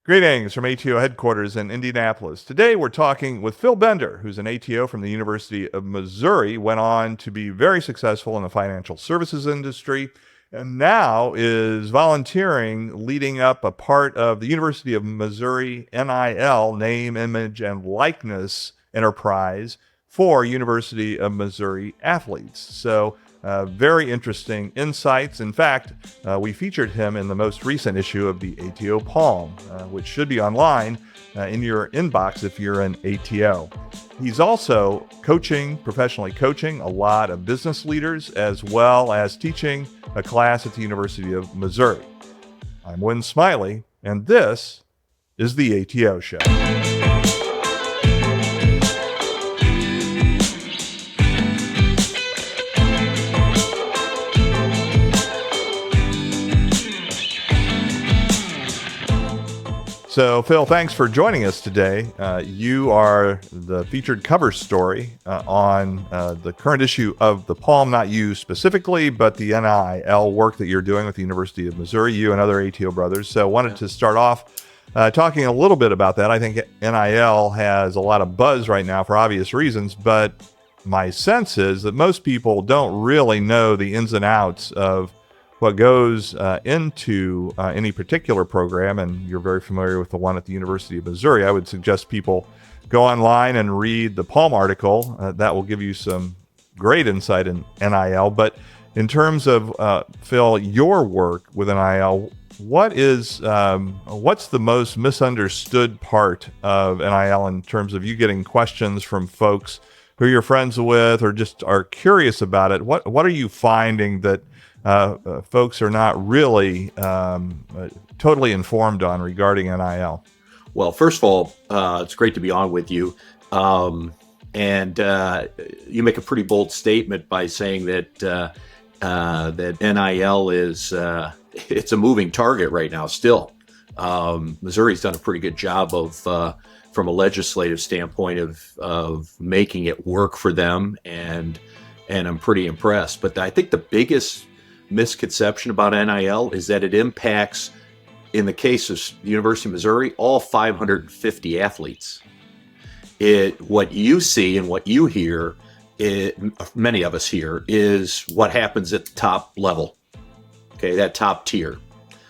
Greetings from ATO headquarters in Indianapolis. Today we're talking with Phil Bender, who's an ATO from the University of Missouri, went on to be very successful in the financial services industry, and now is volunteering, leading up a part of the University of Missouri NIL, name, image, and likeness enterprise for University of Missouri athletes. So very interesting insights. In fact, we featured him in the most recent issue of the ATO Palm, which should be online in your inbox if you're an ATO. He's also professionally coaching a lot of business leaders, as well as teaching a class at the University of Missouri. I'm Wynn Smiley, and this is the ATO Show. So, Phil, thanks for joining us today. You are the featured cover story on the current issue of the Palm, not you specifically, but the NIL work that you're doing with the University of Missouri, you and other ATO brothers. So wanted to start off talking a little bit about that. I think NIL has a lot of buzz right now for obvious reasons, but my sense is that most people don't really know the ins and outs of what goes into any particular program, and you're very familiar with the one at the University of Missouri. I would suggest people go online and read the Palm article. That will give you some great insight in NIL. But in terms of, Phil, your work with NIL, what's the most misunderstood part of NIL in terms of you getting questions from folks who you're friends with or just are curious about it? What are you finding that folks are not really totally informed on regarding NIL? Well, first of all, it's great to be on with you. And you make a pretty bold statement by saying that that NIL is it's a moving target right now still. Missouri's done a pretty good job of from a legislative standpoint of making it work for them, and I'm pretty impressed. But I think the biggest misconception about NIL is that it impacts, in the case of the University of Missouri, all 550 athletes. What you see and what you hear, many of us hear, is what happens at the top level, okay, that top tier.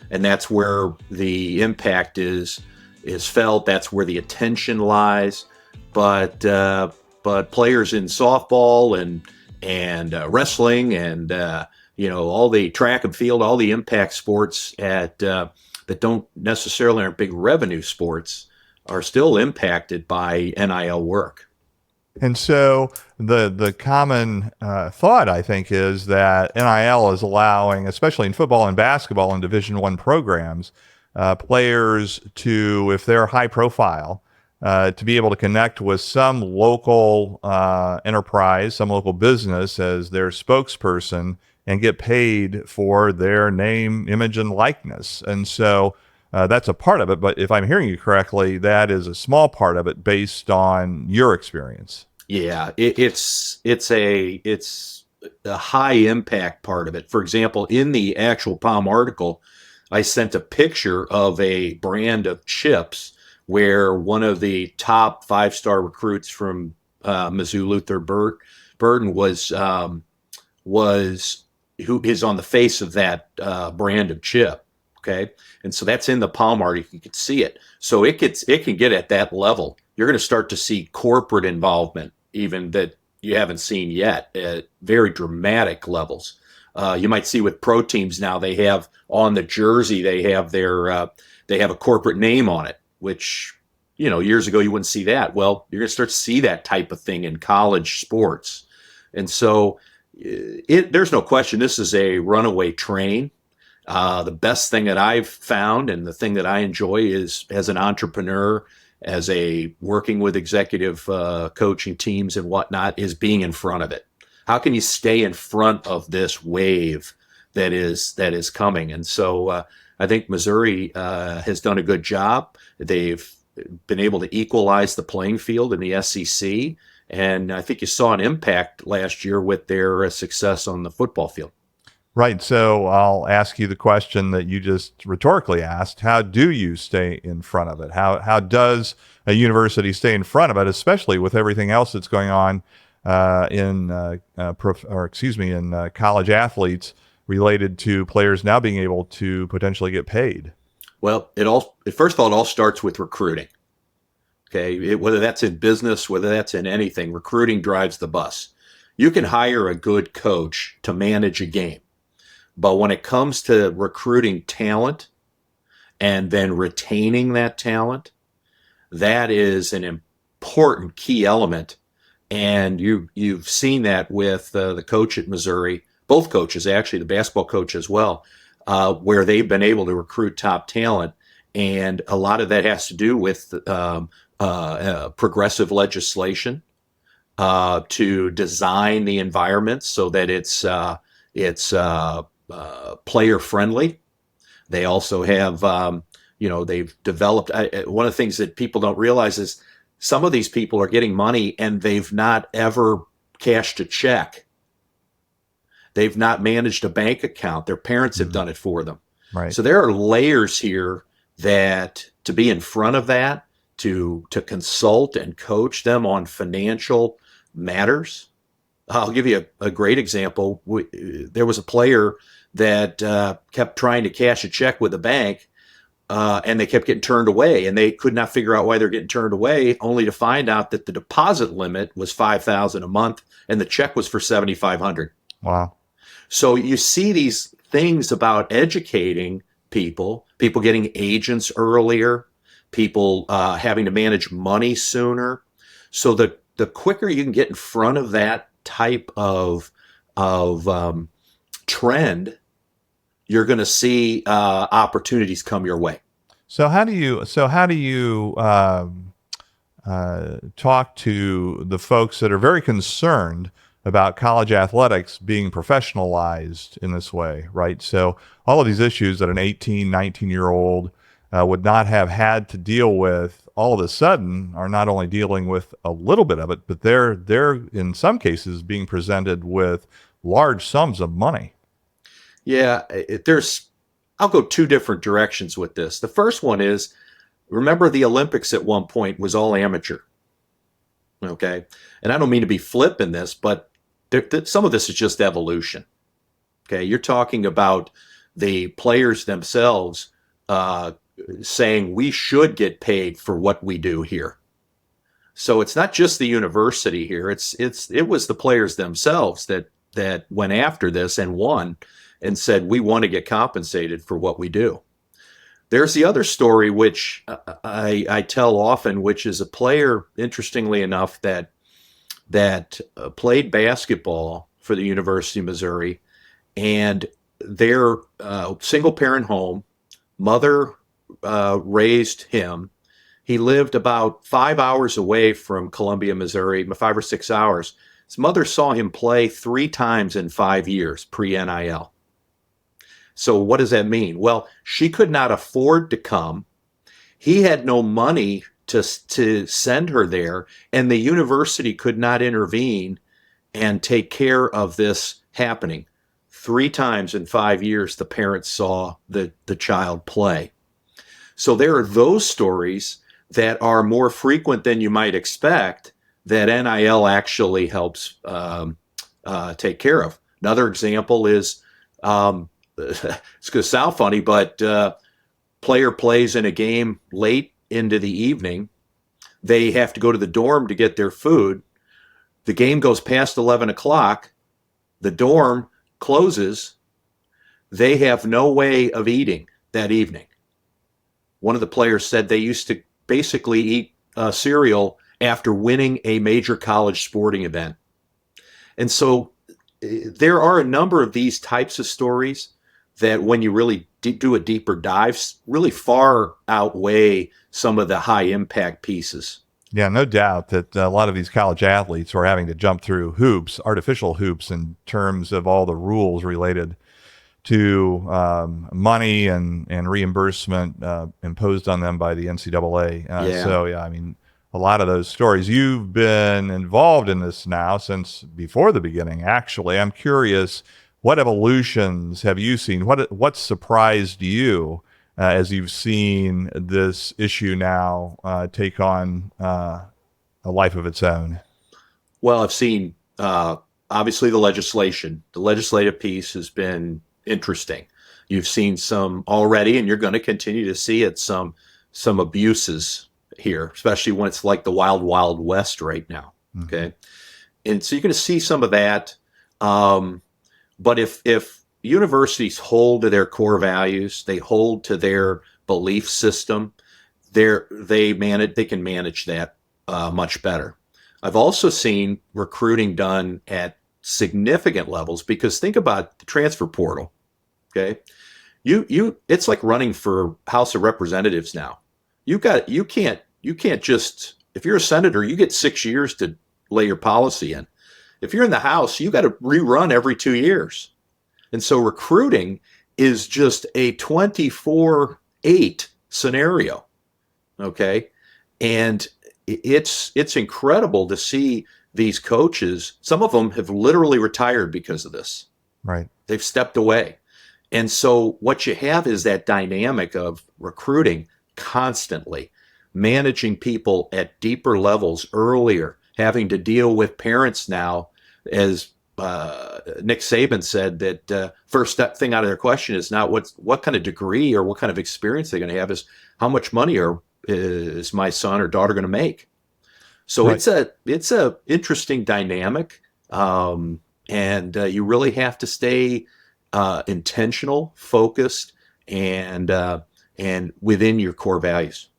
And that's where the impact is felt. That's where the attention lies. But players in softball and wrestling and all the track and field, all the impact sports that don't necessarily aren't big revenue sports are still impacted by NIL work. And so the common thought, I think, is that NIL is allowing, especially in football and basketball and Division I programs, players to, if they're high profile, to be able to connect with some local enterprise, some local business as their spokesperson and get paid for their name, image, and likeness. And so that's a part of it. But if I'm hearing you correctly, that is a small part of it based on your experience. Yeah, it's a high impact part of it. For example, in the actual Palm article, I sent a picture of a brand of chips where one of the top 5-star recruits from Mizzou, Luther Burden, was who is on the face of that brand of chip. Okay. And so that's in the Palm article. You can see it. So it can get at that level. You're going to start to see corporate involvement, even that you haven't seen yet, at very dramatic levels. You might see with pro teams now, they have on the jersey, they have a corporate name on it, which, years ago you wouldn't see that. Well, you're going to start to see that type of thing in college sports. And so there's no question this is a runaway train. The best thing that I've found and the thing that I enjoy is, as an entrepreneur, as a working with executive coaching teams and whatnot, is being in front of it. How can you stay in front of this wave that is coming? And so I think Missouri has done a good job. They've been able to equalize the playing field in the SEC. And I think you saw an impact last year with their success on the football field. Right. So I'll ask you the question that you just rhetorically asked. How do you stay in front of it? How does a university stay in front of it, especially with everything else that's going on in college athletes related to players now being able to potentially get paid? Well, first of all, it all starts with recruiting. Okay, whether that's in business, whether that's in anything, recruiting drives the bus. You can hire a good coach to manage a game, but when it comes to recruiting talent and then retaining that talent, that is an important key element. And you've seen that with the coach at Missouri, both coaches actually, the basketball coach as well, where they've been able to recruit top talent, and a lot of that has to do with progressive legislation to design the environment so that it's player friendly. They also have, they've developed. One of the things that people don't realize is some of these people are getting money and they've not ever cashed a check. They've not managed a bank account. Their parents have done it for them. Right. So there are layers here that to be in front of that, to consult and coach them on financial matters. I'll give you a great example. There was a player that kept trying to cash a check with a bank, and they kept getting turned away, and they could not figure out why they're getting turned away, only to find out that the deposit limit was $5,000 a month, and the check was for $7,500. Wow. So you see these things about educating people getting agents earlier, people having to manage money sooner. So the quicker you can get in front of that type of trend, you're going to see opportunities come your way. So how do you talk to the folks that are very concerned about college athletics being professionalized in this way, right? So all of these issues that an 18, 19-year-old would not have had to deal with all of a sudden are not only dealing with a little bit of it, but they're in some cases being presented with large sums of money. Yeah, I'll go two different directions with this. The first one is, remember the Olympics at one point was all amateur. Okay. And I don't mean to be flip in this, but some of this is just evolution. Okay. You're talking about the players themselves saying we should get paid for what we do here. So it's not just the university here. It was the players themselves that went after this and won and said, we want to get compensated for what we do. There's the other story, which I tell often, which is a player, interestingly enough, that played basketball for the University of Missouri, and their single parent home, mother raised him. He lived about 5 hours away from Columbia, Missouri, 5 or 6 hours. His mother saw him play 3 times in 5 years pre-NIL. So what does that mean? Well, she could not afford to come. He had no money to send her there, and the university could not intervene and take care of this happening. 3 times in 5 years, the parents saw the child play. So there are those stories that are more frequent than you might expect that NIL actually helps take care of. Another example is, it's going to sound funny, but player plays in a game late into the evening. They have to go to the dorm to get their food. The game goes past 11 o'clock. The dorm closes. They have no way of eating that evening. One of the players said they used to basically eat cereal after winning a major college sporting event. And so there are a number of these types of stories that when you really do a deeper dive, really far outweigh some of the high impact pieces. Yeah, no doubt that a lot of these college athletes are having to jump through hoops, artificial hoops, in terms of all the rules related to money and reimbursement imposed on them by the NCAA. So, yeah, I mean, a lot of those stories. You've been involved in this now since before the beginning, actually. I'm curious, what evolutions have you seen? What surprised you as you've seen this issue now take on a life of its own? Well, I've seen obviously the legislation. The legislative piece has been interesting. You've seen some already, and you're going to continue to see it. Some abuses here, especially when it's like the wild, wild west right now. Mm-hmm. Okay, and so you're going to see some of that. But if universities hold to their core values, they hold to their belief system, they can manage that much better. I've also seen recruiting done at significant levels because think about the transfer portal. Okay, it's like running for House of Representatives now. You can't just, if you're a senator, you get 6 years to lay your policy in. If you're in the House, you got to rerun every 2 years. And so recruiting is just a 24/8 scenario. Okay. And it's incredible to see these coaches. Some of them have literally retired because of this. Right. They've stepped away. And so what you have is that dynamic of recruiting constantly, managing people at deeper levels earlier, having to deal with parents now, as Nick Saban said, that first thing out of their question is not what kind of degree or what kind of experience they're going to have, is how much money is my son or daughter going to make. So Right. it's a interesting dynamic, and you really have to stay intentional, focused, and within your core values.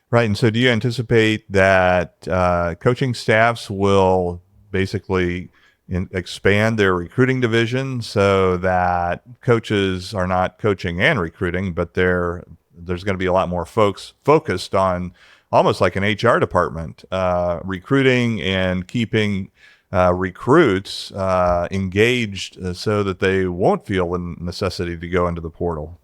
Right. And so do you anticipate that coaching staffs will basically expand their recruiting division so that coaches are not coaching and recruiting, but there's going to be a lot more folks focused on almost like an HR department, recruiting and keeping recruits engaged so that they won't feel the necessity to go into the portal?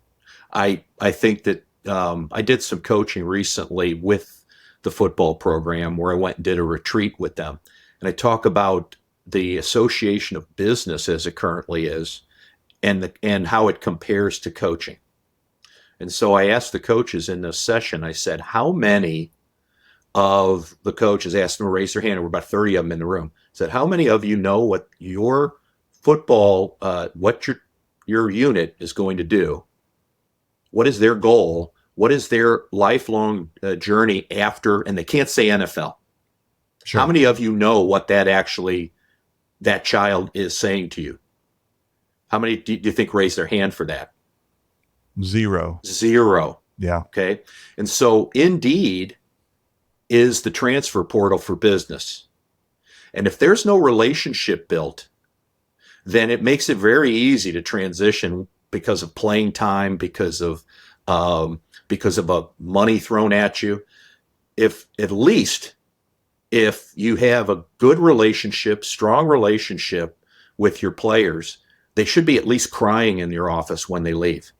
I think that I did some coaching recently with the football program where I went and did a retreat with them. And I talk about the association of business as it currently is and how it compares to coaching. And so I asked the coaches in this session, I said, how many of the coaches, asked them to raise their hand, and we're about 30 of them in the room, said, how many of you know what your football, what your unit is going to do? What is their goal? What is their lifelong journey after? And they can't say NFL. Sure. How many of you know what that child is saying to you? How many do you think raised their hand for that? Zero. Yeah. Okay. And so Indeed is the transfer portal for business. And if there's no relationship built, then it makes it very easy to transition because of playing time, because of money thrown at you. If you have a good relationship, strong relationship with your players, they should be at least crying in your office when they leave.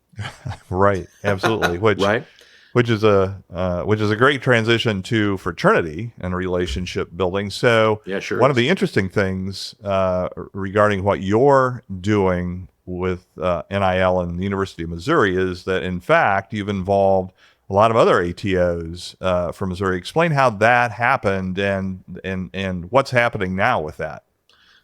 Right. Absolutely. Right. Which is a great transition to fraternity and relationship building. So Yeah, sure. One of the interesting things regarding what you're doing with NIL and the University of Missouri is that, in fact, you've involved a lot of other ATOs from Missouri. Explain how that happened and what's happening now with that.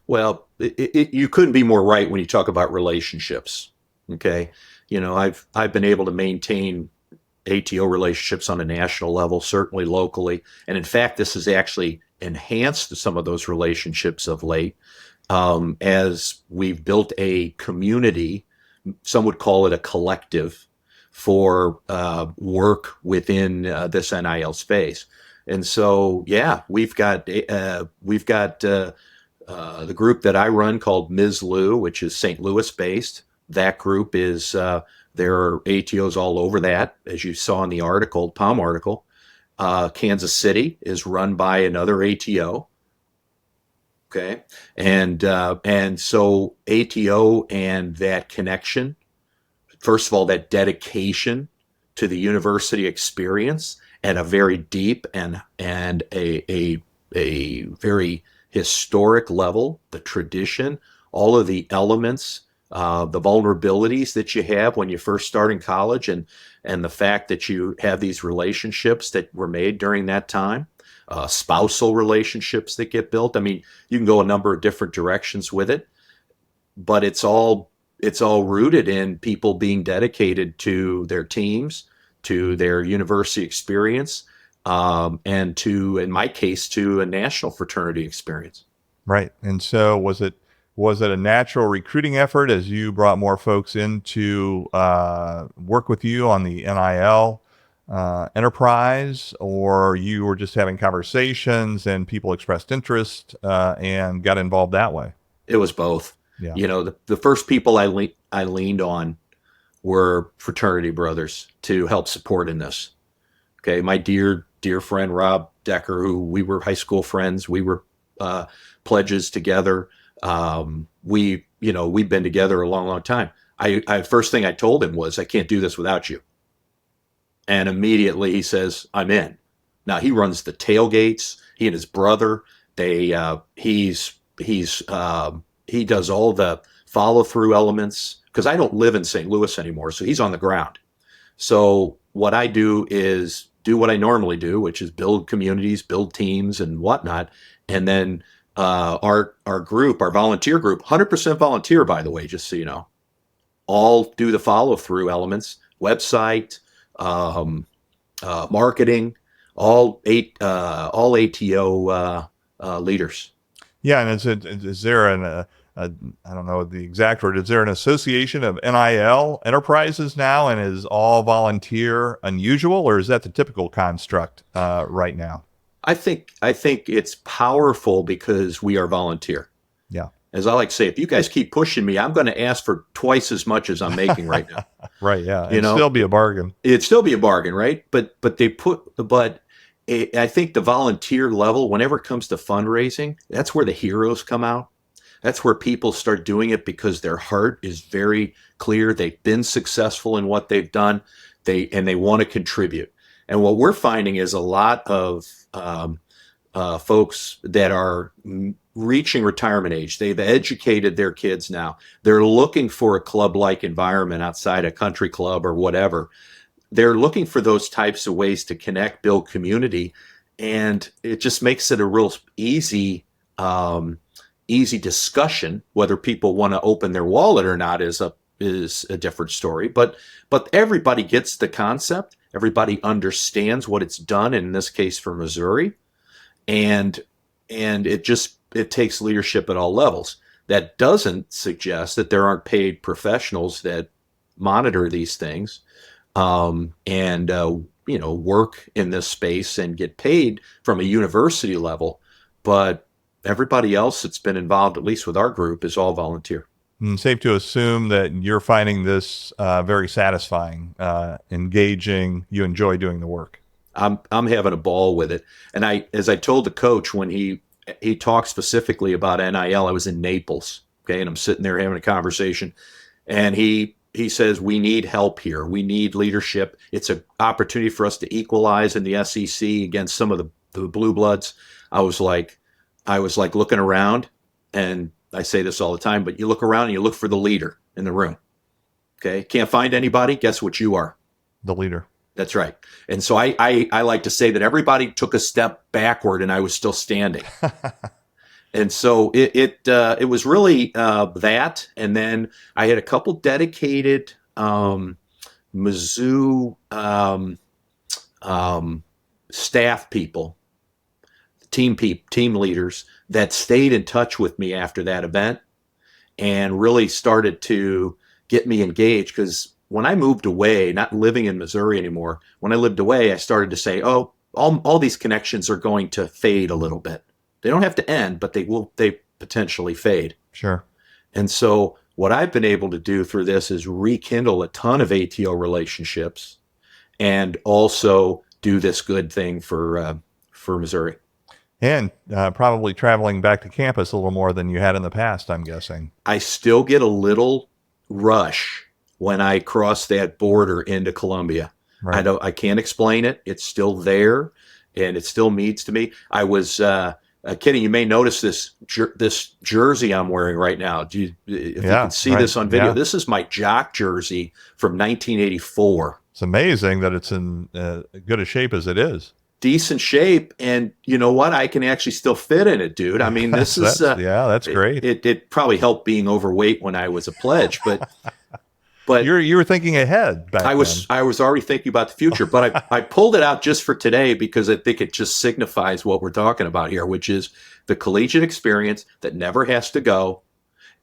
Well, you couldn't be more right when you talk about relationships. Okay, I've been able to maintain ATO relationships on a national level, certainly locally, and in fact, this has actually enhanced some of those relationships of late as we've built a community. Some would call it a collective for work within this NIL space. And so, yeah, we've got the group that I run called Ms. Lou, which is St. Louis based. That group is there are ATOs all over that, as you saw in the article, Palm article. Kansas City is run by another ATO. Okay, and so ATO and that connection. First of all, that dedication to the university experience at a very deep and a very historic level, the tradition, all of the elements the vulnerabilities that you have when you first start in college, and the fact that you have these relationships that were made during that time, spousal relationships that get built. I mean, you can go a number of different directions with it, but it's all rooted in people being dedicated to their teams, to their university experience, and to, in my case, to a national fraternity experience. Right. And so was it a natural recruiting effort as you brought more folks in to work with you on the NIL enterprise, or you were just having conversations and people expressed interest and got involved that way? It was both. Yeah. The first people I leaned on were fraternity brothers to help support in this. Okay, my dear friend Rob Decker, who we were high school friends, we were pledges together. We've been together a long time. I first thing I told him was, I can't do this without you. And immediately he says, I'm in. Now he runs the tailgates. He and his brother, he does all the follow through elements, because I don't live in St. Louis anymore. So he's on the ground. So what I do is do what I normally do, which is build communities, build teams and whatnot. And then our group, our volunteer group, 100% volunteer, by the way, just so you know, all do the follow through elements, website, marketing, all ATO leaders. Yeah. And is there I don't know the exact word, is there an association of NIL enterprises now, and is all volunteer unusual, or is that the typical construct right now? I think it's powerful because we are volunteer. Yeah. As I like to say, if you guys keep pushing me, I'm going to ask for twice as much as I'm making right now. Right. Yeah. It'd still be a bargain. It'd still be a bargain, right? But I think the volunteer level, whenever it comes to fundraising, that's where the heroes come out. That's where people start doing it because their heart is very clear. They've been successful in what they've done. They want to contribute. And what we're finding is a lot of folks that are reaching retirement age. They've educated their kids now. They're looking for a club-like environment outside a country club or whatever. They're looking for those types of ways to connect, build community, and it just makes it a real easy discussion. Whether people want to open their wallet or not is a different story. But everybody gets the concept. Everybody understands what it's done, in this case for Missouri, and it takes leadership at all levels. That doesn't suggest that there aren't paid professionals that monitor these things, and work in this space and get paid from a university level. But everybody else that's been involved, at least with our group, is all volunteer. Safe to assume that you're finding this very satisfying, engaging. You enjoy doing the work. I'm having a ball with it. And as I told the coach when he talked specifically about NIL, I was in Naples, okay, and I'm sitting there having a conversation, and he says, we need help here. We need leadership. It's an opportunity for us to equalize in the SEC against some of the blue bloods. I was like looking around, and I say this all the time, but you look around and you look for the leader in the room. Okay. Can't find anybody. Guess what you are? The leader. That's right. And so I like to say that everybody took a step backward and I was still standing. And so it was really that. And then I had a couple dedicated Mizzou staff people, team leaders that stayed in touch with me after that event and really started to get me engaged. Because when I moved away, not living in Missouri anymore, when I lived away, I started to say, oh, all these connections are going to fade a little bit. They don't have to end, but they potentially fade. Sure. And so what I've been able to do through this is rekindle a ton of ATO relationships and also do this good thing for Missouri. And probably traveling back to campus a little more than you had in the past, I'm guessing. I still get a little rush when I cross that border into Columbia. Right. I can't explain it. It's still there, and it still means to me. I was Kenny, you may notice this jersey I'm wearing right now. If you can see this on video, this is my jock jersey from 1984. It's amazing that it's in good a shape as it is. Decent shape, and you know what? I can actually still fit in it, dude. I mean, this is that's great. It probably helped being overweight when I was a pledge, but you were thinking ahead back then. I was already thinking about the future, but I pulled it out just for today because I think it just signifies what we're talking about here, which is the collegiate experience that never has to go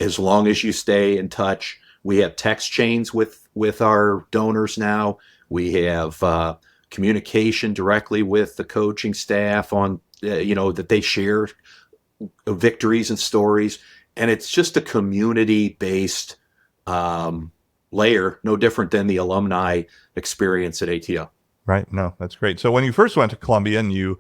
as long as you stay in touch. We have text chains with our donors now. We have communication directly with the coaching staff on, that they share victories and stories. And it's just a community-based layer, no different than the alumni experience at ATO. Right. No, that's great. So when you first went to Columbia and you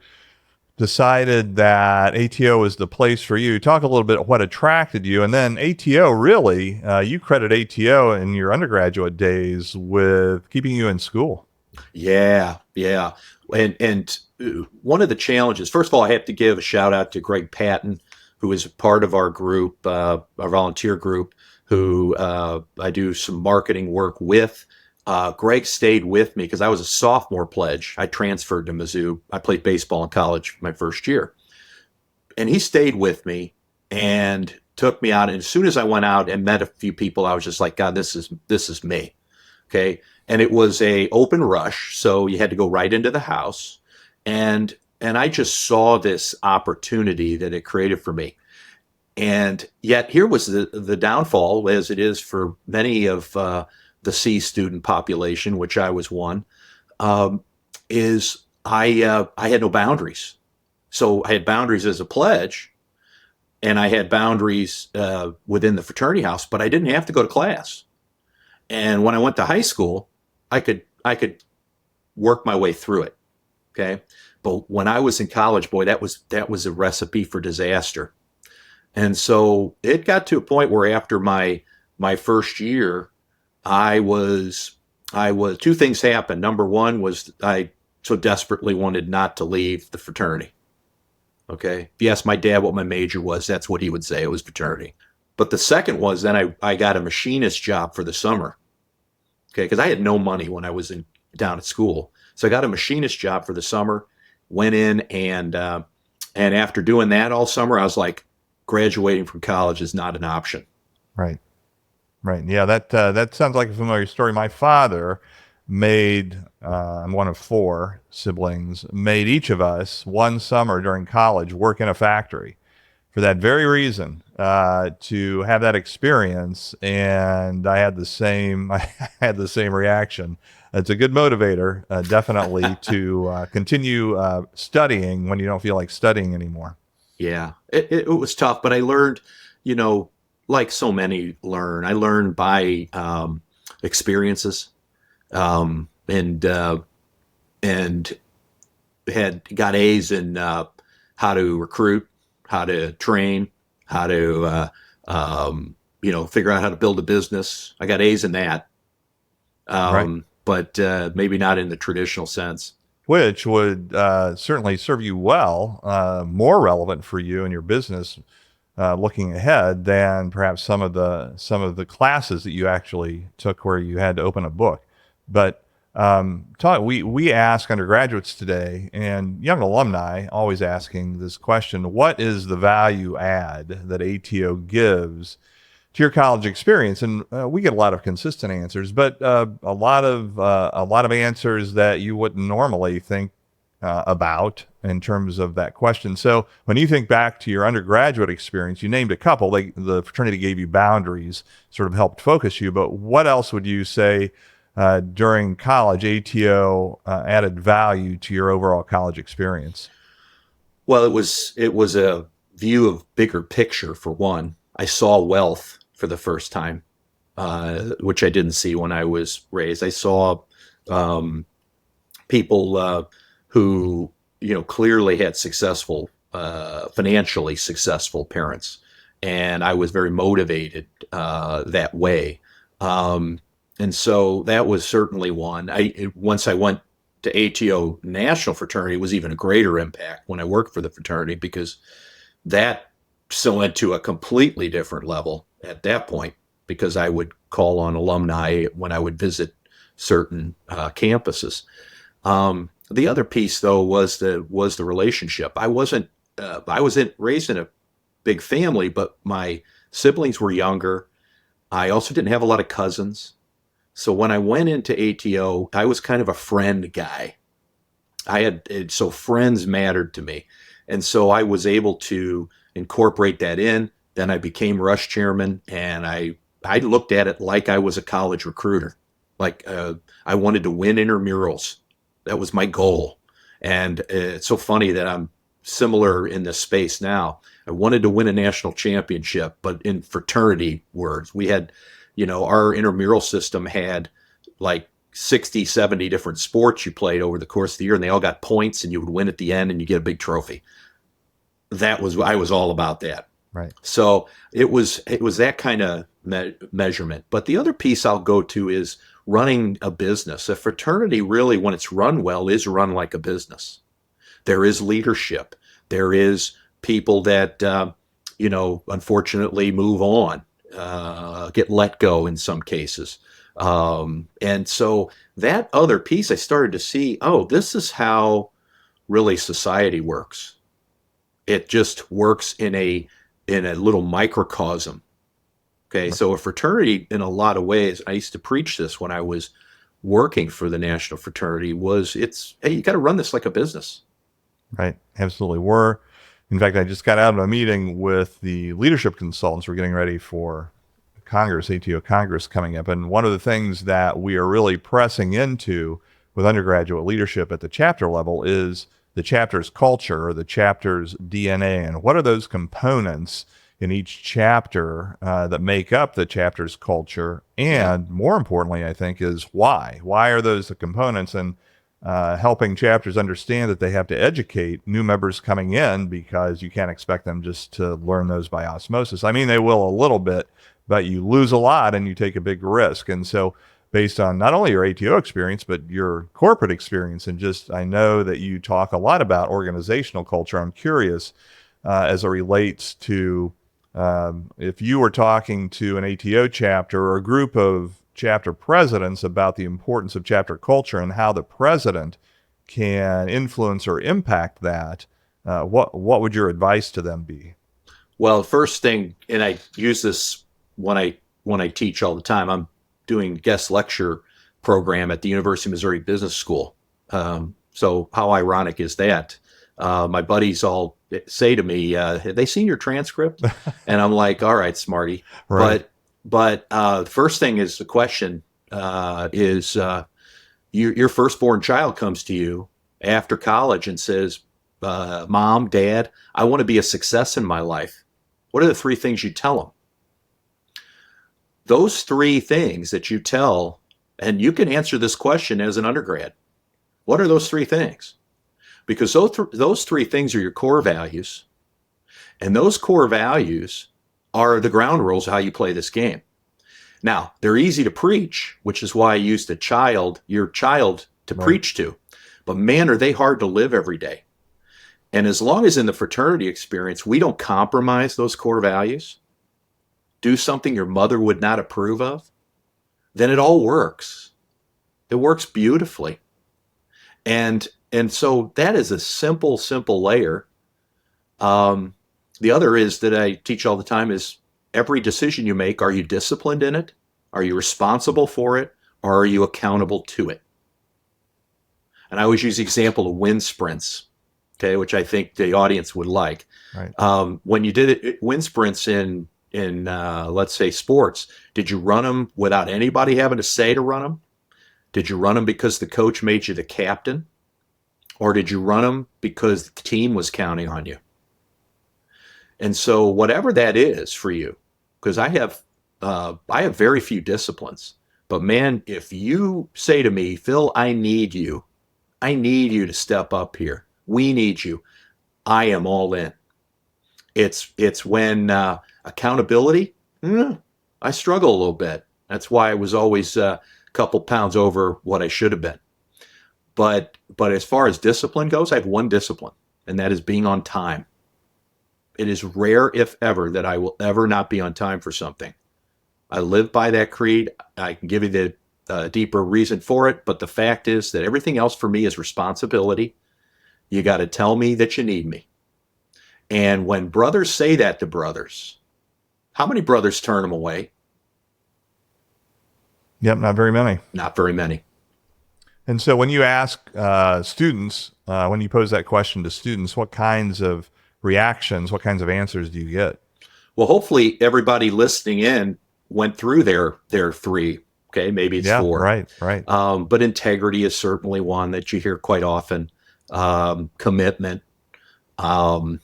decided that ATO was the place for you, talk a little bit what attracted you. And then ATO, really, you credit ATO in your undergraduate days with keeping you in school. Yeah. And one of the challenges, first of all, I have to give a shout out to Greg Patton, who is part of our group, our volunteer group, who I do some marketing work with. Greg stayed with me because I was a sophomore pledge. I transferred to Mizzou. I played baseball in college my first year. And he stayed with me and took me out. And as soon as I went out and met a few people, I was just like, God, this is me. Okay. And it was a open rush. So you had to go right into the house. And I just saw this opportunity that it created for me. And yet here was the downfall, as it is for many of the C student population, which I was one, is I had no boundaries. So I had boundaries as a pledge, and I had boundaries within the fraternity house, but I didn't have to go to class. And when I went to high school, I could work my way through it. Okay. But when I was in college, boy, that was a recipe for disaster. And so it got to a point where after my first year, I was two things happened. Number one was I so desperately wanted not to leave the fraternity. Okay. If you ask my dad what my major was, that's what he would say. It was fraternity. But the second was then I got a machinist job for the summer. Okay. Because I had no money when I was down at school. So I got a machinist job for the summer, went in and after doing that all summer, I was like, graduating from college is not an option. Right. Yeah, that sounds like a familiar story. My father made, I'm one of four siblings, made each of us one summer during college work in a factory for that very reason, to have that experience. And I had the same reaction. It's a good motivator, definitely, to continue studying when you don't feel like studying anymore. Yeah, it was tough, but I learned, like so many learn, I learned by experiences, and got A's in how to recruit, how to train, how to figure out how to build a business. I got A's in that, Right. But maybe not in the traditional sense. Which would certainly serve you well, more relevant for you and your business looking ahead than perhaps some of the classes that you actually took where you had to open a book. But we ask undergraduates today and young alumni always asking this question: what is the value add that ATO gives to your college experience? And we get a lot of consistent answers, but a lot of answers that you wouldn't normally think about in terms of that question. So when you think back to your undergraduate experience, you named a couple. The fraternity gave you boundaries, sort of helped focus you. But what else would you say during college ATO added value to your overall college experience? Well, it was a view of bigger picture. For one, I saw wealth for the first time, which I didn't see when I was raised. I saw people who clearly had financially successful parents, and I was very motivated that way. And so that was certainly one. Once I went to ATO National Fraternity, it was even a greater impact when I worked for the fraternity, because That so went to a completely different level at that point because I would call on alumni when I would visit certain campuses. The other piece, though, was the relationship. I was raised in a big family, but my siblings were younger. I also didn't have a lot of cousins. So when I went into ATO, I was kind of a friend guy. So friends mattered to me. And so I was able to incorporate that in. Then I became rush chairman, and I looked at it like I was a college recruiter. Like I wanted to win intramurals. That was my goal. And it's so funny that I'm similar in this space now. I wanted to win a national championship, but in fraternity words, we had, our intramural system had like 60, 70 different sports you played over the course of the year, and they all got points, and you would win at the end and you get a big trophy. I was all about that. Right. So it was that kind of measurement. But the other piece I'll go to is running a business. A fraternity really, when it's run well, is run like a business. There is leadership. There is people that, unfortunately move on, get let go in some cases. And so that other piece, I started to see, this is how really society works. It just works in a little microcosm. Okay. So a fraternity, in a lot of ways, I used to preach this when I was working for the National Fraternity, hey, you got to run this like a business. Right. Absolutely. In fact, I just got out of a meeting with the leadership consultants. We're getting ready for Congress, ATO Congress coming up. And one of the things that we are really pressing into with undergraduate leadership at the chapter level is the chapter's culture, or the chapter's DNA. And what are those components in each chapter that make up the chapter's culture? And more importantly, I think, is why? Why are those the components? And helping chapters understand that they have to educate new members coming in, because you can't expect them just to learn those by osmosis. I mean, they will a little bit, but you lose a lot and you take a big risk. And so based on not only your ATO experience, but your corporate experience, and I know that you talk a lot about organizational culture. I'm curious as it relates to if you were talking to an ATO chapter or a group of chapter presidents about the importance of chapter culture and how the president can influence or impact that, what would your advice to them be? Well, first thing, and I use this when I teach all the time. I'm doing guest lecture program at the University of Missouri Business School. So how ironic is that? My buddies all say to me, have they seen your transcript? And I'm like, all right, smarty. Right. But first thing is the question is your firstborn child comes to you after college and says, Mom, Dad, I want to be a success in my life. What are the three things you tell them? Those three things that you tell, and you can answer this question as an undergrad. What are those three things? Because those three things are your core values. And those core values are the ground rules of how you play this game. Now, they're easy to preach, which is why I used your child to preach to. But man, are they hard to live every day. And as long as in the fraternity experience, we don't compromise those core values, do something your mother would not approve of, then it all works. It works beautifully. And so that is a simple layer. The other is that I teach all the time is every decision you make, are you disciplined in it? Are you responsible for it? Or are you accountable to it? And I always use the example of Wynn sprints, okay, which I think the audience would like. Right. When you did Wynn sprints in let's say sports, did you run them without anybody having to say to run them? Did you run them because the coach made you the captain? Or did you run them because the team was counting on you? And so whatever that is for you, because I have very few disciplines, but man, if you say to me, Phil, I need you to step up here. We need you. I am all in. It's when accountability, I struggle a little bit. That's why I was always a couple pounds over what I should have been. But as far as discipline goes, I have one discipline, and that is being on time. It is rare, if ever, that I will ever not be on time for something. I live by that creed. I can give you the deeper reason for it, but the fact is that everything else for me is responsibility. You got to tell me that you need me. And when brothers say that to brothers, how many brothers turn them away? Yep, not very many. Not very many. And so when you ask students, when you pose that question to students, what kinds of reactions, what kinds of answers do you get? Well, hopefully everybody listening in went through their three. Okay, maybe it's Yeah, four. right. But integrity is certainly one that you hear quite often. Commitment. Um,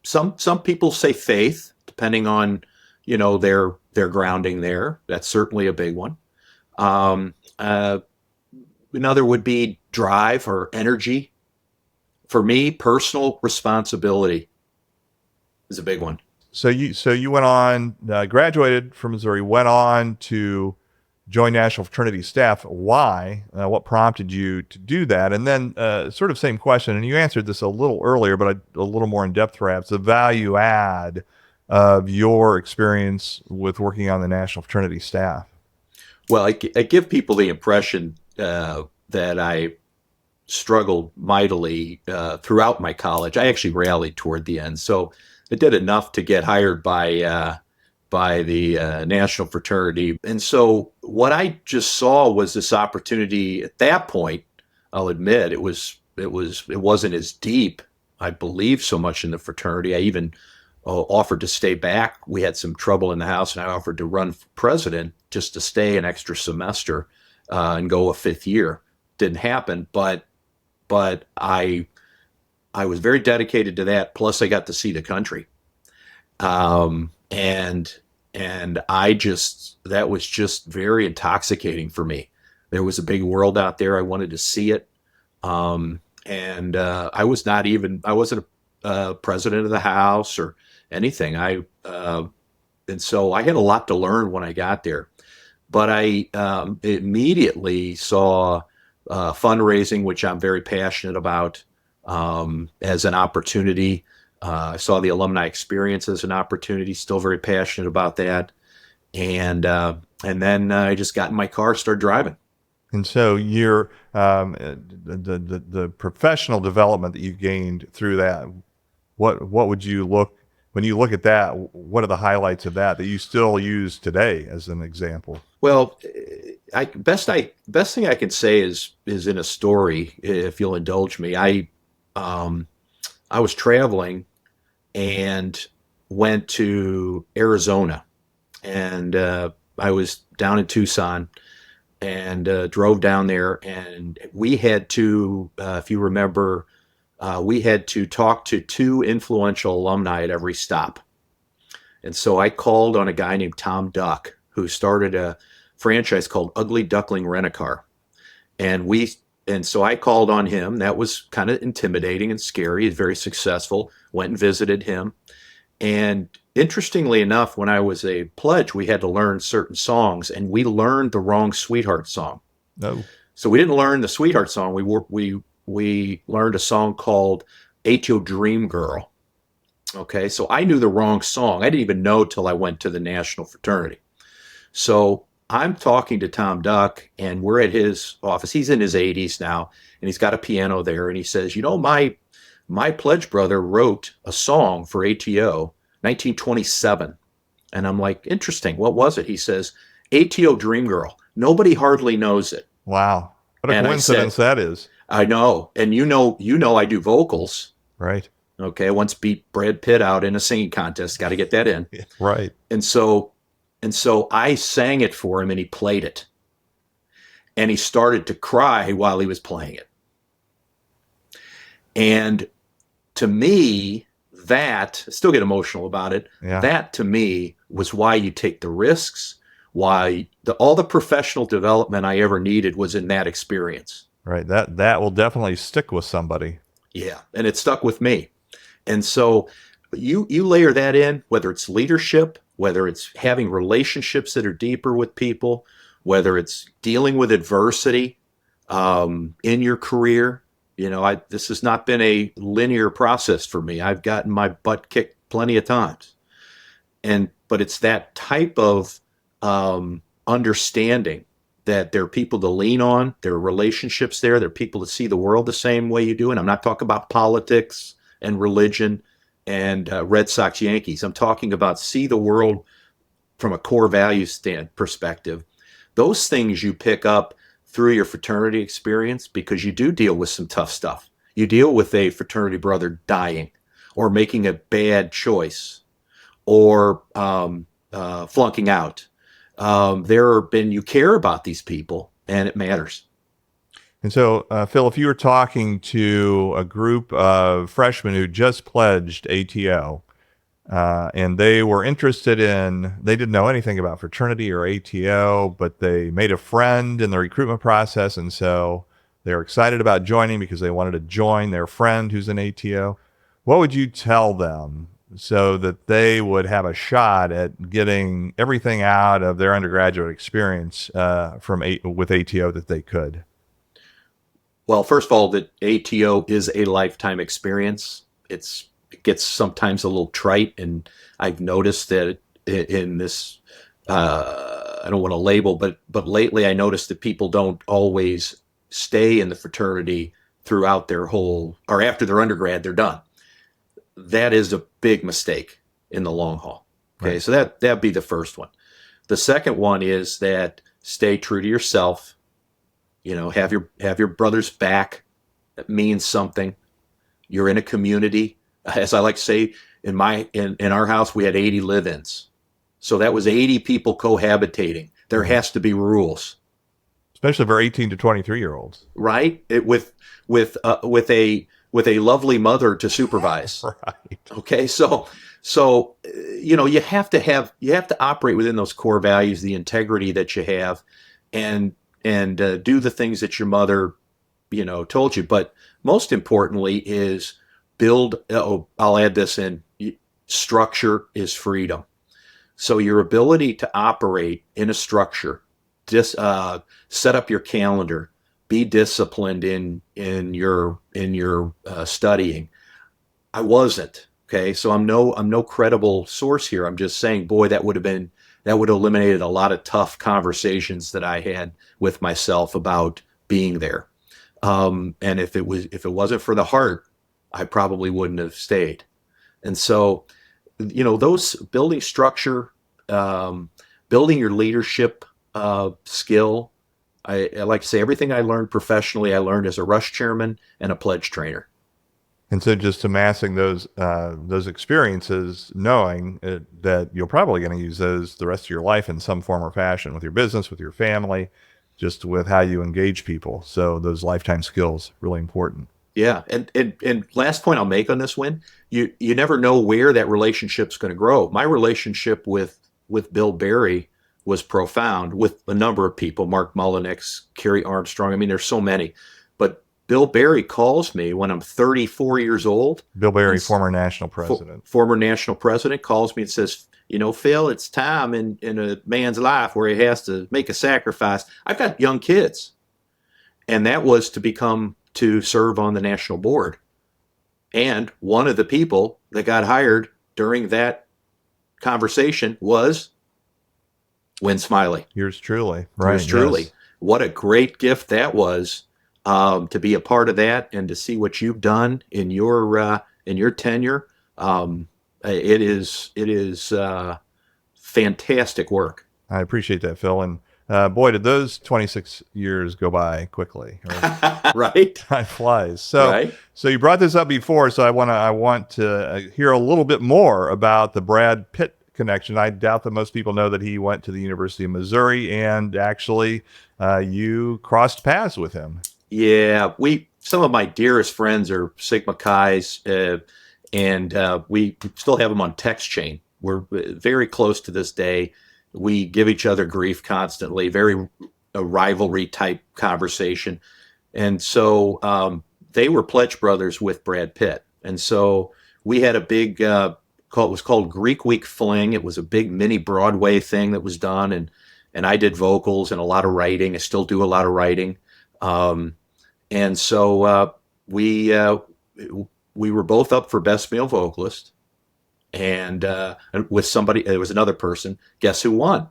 some people say faith, depending on their grounding there. That's certainly a big one. Another would be drive or energy. For me, personal responsibility is a big one. So you went on, graduated from Missouri, went on to join National Fraternity staff. Why? What prompted you to do that? And then sort of same question, and you answered this a little earlier, but a little more in depth perhaps, the value add of your experience with working on the National Fraternity staff. Well, I give people the impression that I struggled mightily throughout my college. I actually rallied toward the end, so I did enough to get hired by the National Fraternity. And so what I just saw was this opportunity at that point. I'll admit it wasn't as deep, I believe, so much in the fraternity. I even offered to stay back. We had some trouble in the house, and I offered to run for president just to stay an extra semester and go a fifth year. Didn't happen, but I was very dedicated to that. Plus, I got to see the country, and that was just very intoxicating for me. There was a big world out there. I wanted to see it, and I wasn't a president of the house or anything. And so I had a lot to learn when I got there. But I immediately saw fundraising, which I'm very passionate about, as an opportunity. I saw the alumni experience as an opportunity. Still very passionate about that. And then I just got in my car, started driving. And so your the professional development that you gained through that, what would you look when you look at that? What are the highlights of that you still use today as an example? Well, best thing I can say is in a story, if you'll indulge me. I was traveling and went to Arizona, and I was down in Tucson and drove down there, and we had to, if you remember, we had to talk to two influential alumni at every stop. And so I called on a guy named Tom Duck, who started a franchise called Ugly Duckling Rent-A-Car. And so I called on him. That was kind of intimidating and scary. He's very successful. Went and visited him. And interestingly enough, when I was a pledge, we had to learn certain songs, and we learned the wrong Sweetheart song. No. So we didn't learn the Sweetheart song. We learned a song called ATO Dream Girl. Okay, so I knew the wrong song. I didn't even know till I went to the National Fraternity. So I'm talking to Tom Duck, and we're at his office. He's in his 80s now, and he's got a piano there. And he says, my pledge brother wrote a song for ATO, 1927. And I'm like, interesting. What was it? He says, ATO Dream Girl. Nobody hardly knows it. Wow. What a coincidence that is. I know. And you know I do vocals. Right. Okay. I once beat Brad Pitt out in a singing contest. Got to get that in. Right. And so I sang it for him, and he played it. And he started to cry while he was playing it. And to me, I still get emotional about it. Yeah. That to me was why you take the risks, why all the professional development I ever needed was in that experience. Right. That will definitely stick with somebody. Yeah. And it stuck with me. And so you layer that in, whether it's leadership, whether it's having relationships that are deeper with people, whether it's dealing with adversity in your career, This has not been a linear process for me. I've gotten my butt kicked plenty of times, but it's that type of understanding that there are people to lean on, there are relationships there are people that see the world the same way you do. And I'm not talking about politics and religion and Red Sox Yankees. I'm talking about see the world from a core value perspective. Those things you pick up through your fraternity experience, because you do deal with some tough stuff. You deal with a fraternity brother dying or making a bad choice or flunking out. You care about these people, and it matters. And so, Phil, if you were talking to a group of freshmen who just pledged ATO, and they were they didn't know anything about fraternity or ATO, but they made a friend in the recruitment process. And so they're excited about joining because they wanted to join their friend who's in ATO. What would you tell them so that they would have a shot at getting everything out of their undergraduate experience with ATO that they could? Well, first of all, that ATO is a lifetime experience. It gets sometimes a little trite, and I've noticed that in this, I don't want to label, but lately I noticed that people don't always stay in the fraternity throughout their whole, or after their undergrad, they're done. That is a big mistake in the long haul. Okay, right. So that'd be the first one. The second one is that stay true to yourself. Have your brother's back. That means something. You're in a community. As I like to say, in our house, we had 80 live-ins. So that was 80 people cohabitating. There has to be rules. Especially for 18 to 23-year-olds. Right? With a lovely mother to supervise. Right. Okay. So you have to operate within those core values, the integrity that you have, and do the things that your mother, told you. But most importantly is I'll add this in, structure is freedom. So your ability to operate in a structure, set up your calendar, be disciplined in your studying. I wasn't. Okay. So I'm no credible source here. I'm just saying, boy, that would have eliminated a lot of tough conversations that I had with myself about being there. And if it wasn't for the heart, I probably wouldn't have stayed. And so, those building structure, building your leadership skill. I like to say everything I learned professionally, I learned as a rush chairman and a pledge trainer. And so just amassing those experiences, knowing that you're probably going to use those the rest of your life in some form or fashion, with your business, with your family, just with how you engage people. So those lifetime skills, really important. Yeah. And last point I'll make on this, Wynn, you never know where that relationship's going to grow. My relationship with Bill Berry was profound, with a number of people, Mark Mullenix, Kerry Armstrong. I mean, there's so many. But Bill Berry calls me when I'm 34 years old. Bill Berry, former national president. Former national president, calls me and says, Phil, it's time in a man's life where he has to make a sacrifice. I've got young kids. And that was to serve on the national board. And one of the people that got hired during that conversation was Wynn Smiley. Yours truly. Right. Yours truly. Yes. What a great gift that was, to be a part of that and to see what you've done in your tenure. It is fantastic work. I appreciate that, Phil. And boy, did those 26 years go by quickly. Right? Time flies. So, right? So you brought this up before, so I want to hear a little bit more about the Brad Pitt connection. I doubt that most people know that he went to the University of Missouri, and actually you crossed paths with him. Yeah, some of my dearest friends are Sigma Chi's, and we still have them on text chain. We're very close to this day. We give each other grief constantly, a rivalry type conversation. And so they were pledge brothers with Brad Pitt. And so we had a big, it was called Greek Week Fling. It was a big mini Broadway thing that was done. And I did vocals and a lot of writing. I still do a lot of writing. And so we were both up for best male vocalist, and with somebody, there was another person. Guess who won?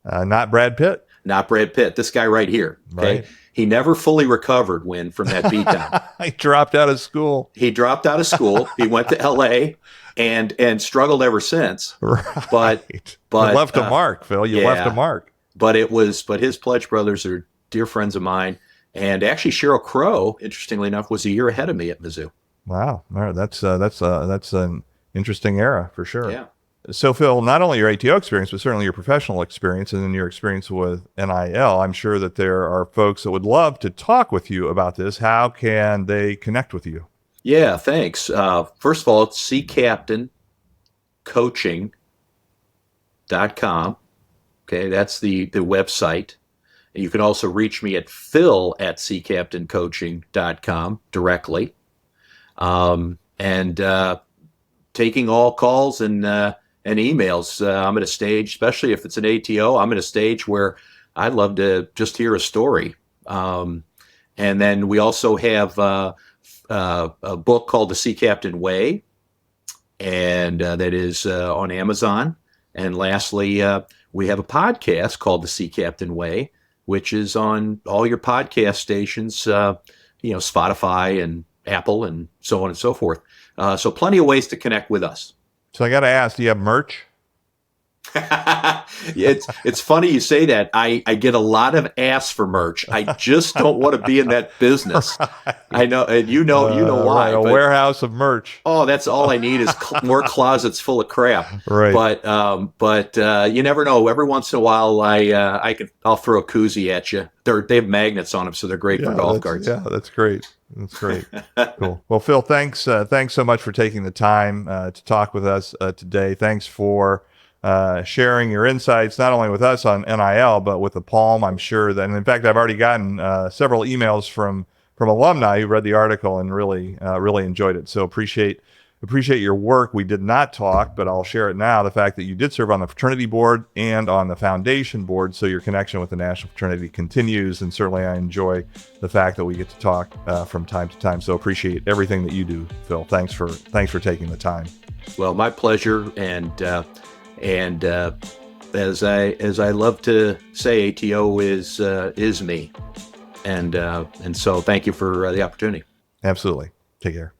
Not Brad Pitt. Not Brad Pitt. This guy right here. Okay, Right. he never fully recovered, Wynn, from that beatdown. He dropped out of school. He dropped out of school. He went to L.A. and struggled ever since. Right. But you left a mark, Phil. You left a mark. But his Pledge brothers are dear friends of mine, and actually Sheryl Crow, interestingly enough, was a year ahead of me at Mizzou. Wow. All right. That's an interesting era for sure. Yeah. So, Phil, not only your ATO experience, but certainly your professional experience and then your experience with NIL, I'm sure that there are folks that would love to talk with you about this. How can they connect with you? Yeah, thanks. First of all, it's seacaptaincoaching.com. Okay, that's the website. And you can also reach me at phil@seacaptaincoaching.com directly. And taking all calls and emails. I'm at a stage, especially if it's an ATO, I'm at a stage where I'd love to just hear a story. And then we also have a book called The Sea Captain Way, and that is on Amazon. And lastly, we have a podcast called The Sea Captain Way, which is on all your podcast stations, Spotify and Apple and so on and so forth. So plenty of ways to connect with us. So I got to ask, do you have merch? It's funny you say that. I get a lot of asks for merch. I just don't want to be in that business. Right. I know, and you know why. Right, a warehouse of merch. Oh, that's all I need is more closets full of crap. Right. But you never know. Every once in a while, I'll throw a koozie at you. They have magnets on them, so they're great for golf carts. Yeah, that's great. That's great. Cool. Well, Phil, thanks so much for taking the time to talk with us today. Thanks for sharing your insights, not only with us on NIL, but with the Palm. I'm sure that, and in fact, I've already gotten several emails from alumni who read the article and really enjoyed it. So appreciate your work. We did not talk, but I'll share it now. The fact that you did serve on the fraternity board and on the foundation board, so your connection with the National Fraternity continues. And certainly I enjoy the fact that we get to talk from time to time. So appreciate everything that you do, Phil. Thanks for taking the time. Well, my pleasure. And as I love to say, ATO is me. And so thank you for the opportunity. Absolutely. Take care.